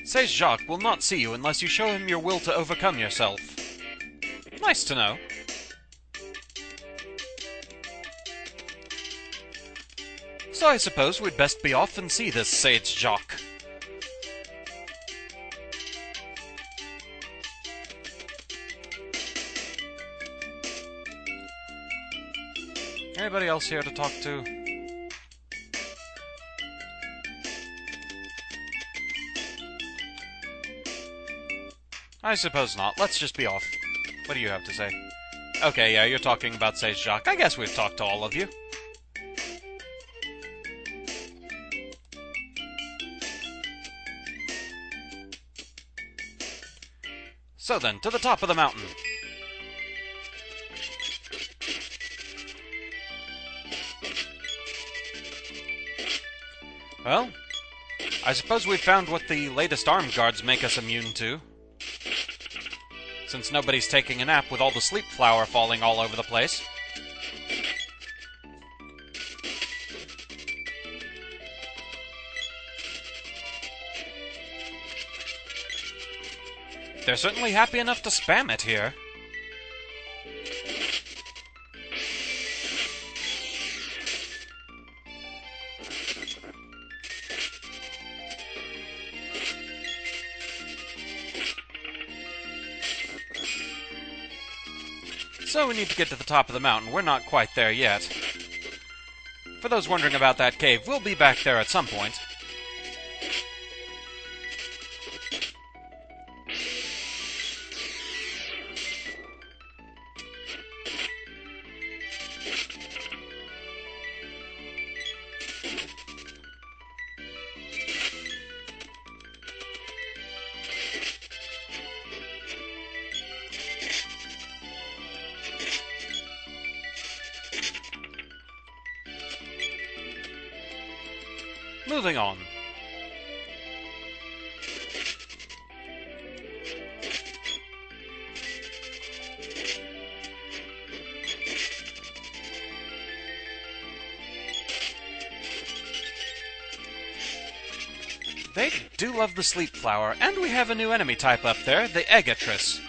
Sage Jacques will not see you unless you show him your will to overcome yourself. Nice to know. So I suppose we'd best be off and see this Sage Jacques. Anybody else here to talk to? I suppose not. Let's just be off. What do you have to say? Okay, yeah, you're talking about Sage Jacques. I guess we've talked to all of you. So then, to the top of the mountain. Well, I suppose we've found what the latest armed guards make us immune to. Since nobody's taking a nap with all the sleep flower falling all over the place. They're certainly happy enough to spam it here. So we need to get to the top of the mountain. We're not quite there yet. For those wondering about that cave, we'll be back there at some point. Moving on. They do love the sleep flower, and we have a new enemy type up there, the Egatris.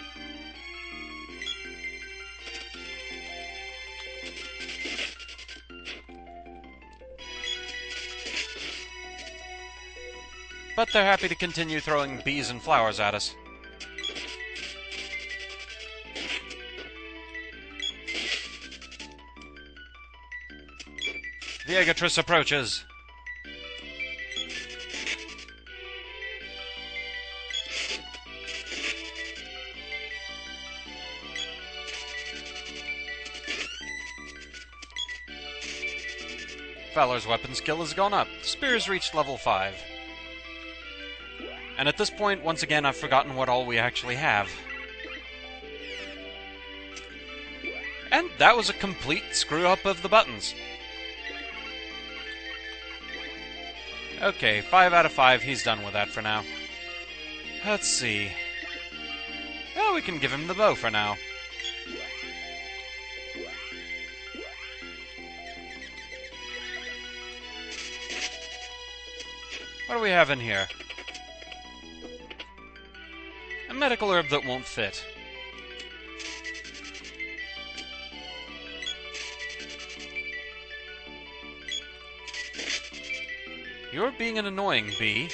But they're happy to continue throwing bees and flowers at us. The Egatris approaches. Fowler's weapon skill has gone up. Spears reached level 5. And at this point, once again, I've forgotten what all we actually have. And that was a complete screw-up of the buttons. Okay, 5 out of 5, he's done with that for now. Let's see. Well, we can give him the bow for now. What do we have in here? A medical herb that won't fit. You're being an annoying bee.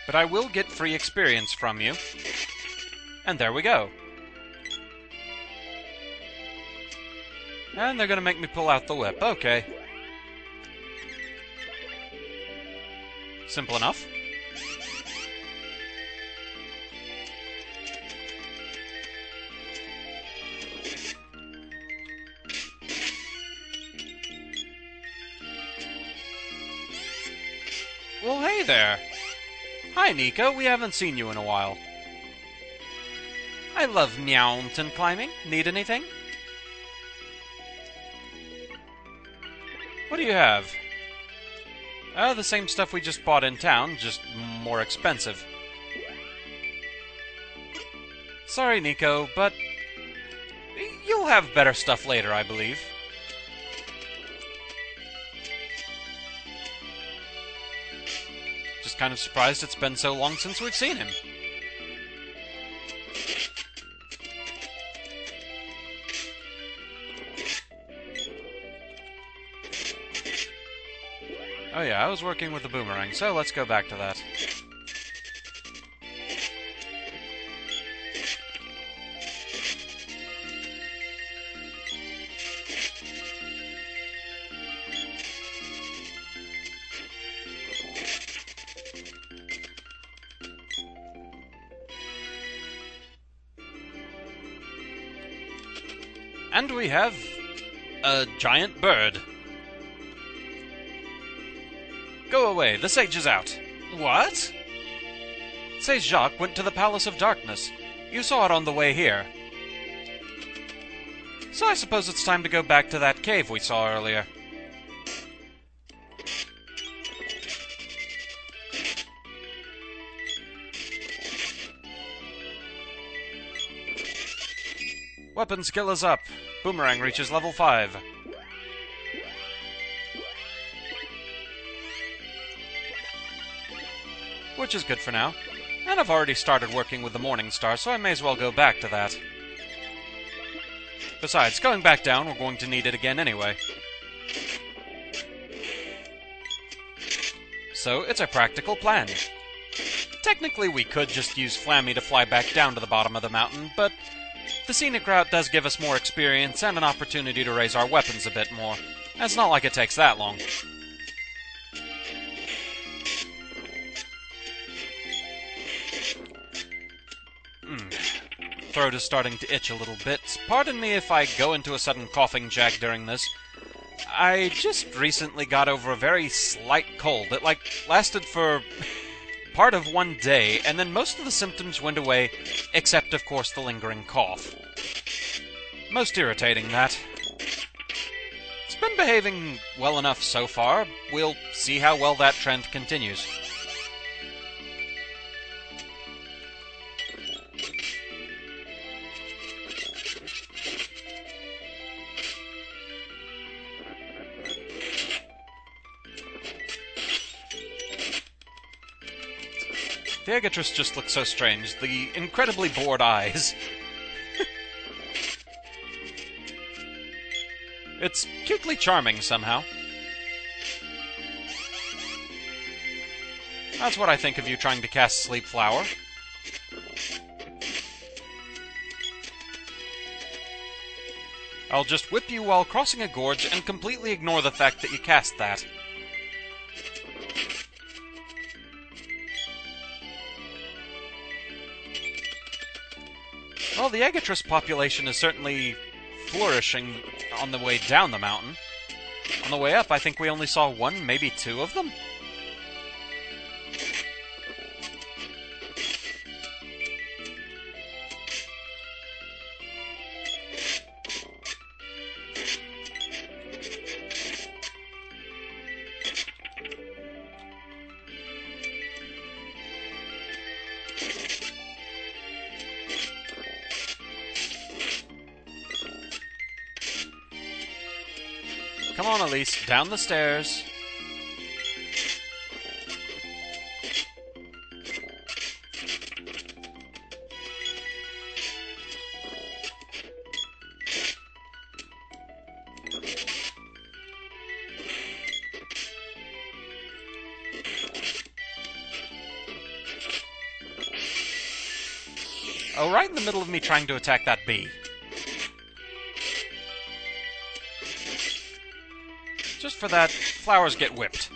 But I will get free experience from you. And there we go. And they're gonna make me pull out the whip. Okay. Simple enough. Well, hey there. Hi, Nico. We haven't seen you in a while. I love mountain climbing. Need anything? What do you have? The same stuff we just bought in town, just more expensive. Sorry, Nico, but you'll have better stuff later, I believe. kind of surprised it's been so long since we've seen him. Oh yeah, I was working with the boomerang, so let's go back to that. And we have a giant bird. Go away, the sage is out. What? Sage Jacques went to the Palace of Darkness. You saw it on the way here. So I suppose it's time to go back to that cave we saw earlier. Weapon skill is up. Boomerang reaches level 5. Which is good for now. And I've already started working with the Morning Star, so I may as well go back to that. Besides, going back down, we're going to need it again anyway. So, it's a practical plan. Technically, we could just use Flammy to fly back down to the bottom of the mountain, but the scenic route does give us more experience and an opportunity to raise our weapons a bit more. And it's not like it takes that long. Throat is starting to itch a little bit. Pardon me if I go into a sudden coughing jack during this. I just recently got over a very slight cold. It, lasted for part of one day, and then most of the symptoms went away, except, of course, the lingering cough. Most irritating, that. It's been behaving well enough so far. We'll see how well that trend continues. The Agatress just looks so strange. The incredibly bored eyes. It's cutely charming somehow. That's what I think of you trying to cast Sleep Flower. I'll just whip you while crossing a gorge and completely ignore the fact that you cast that. Well, the Agatress population is certainly flourishing on the way down the mountain. On the way up, I think we only saw one, maybe two of them? Come on, Elise, down the stairs. Oh, right in the middle of me trying to attack that bee. Just for that, flowers get whipped.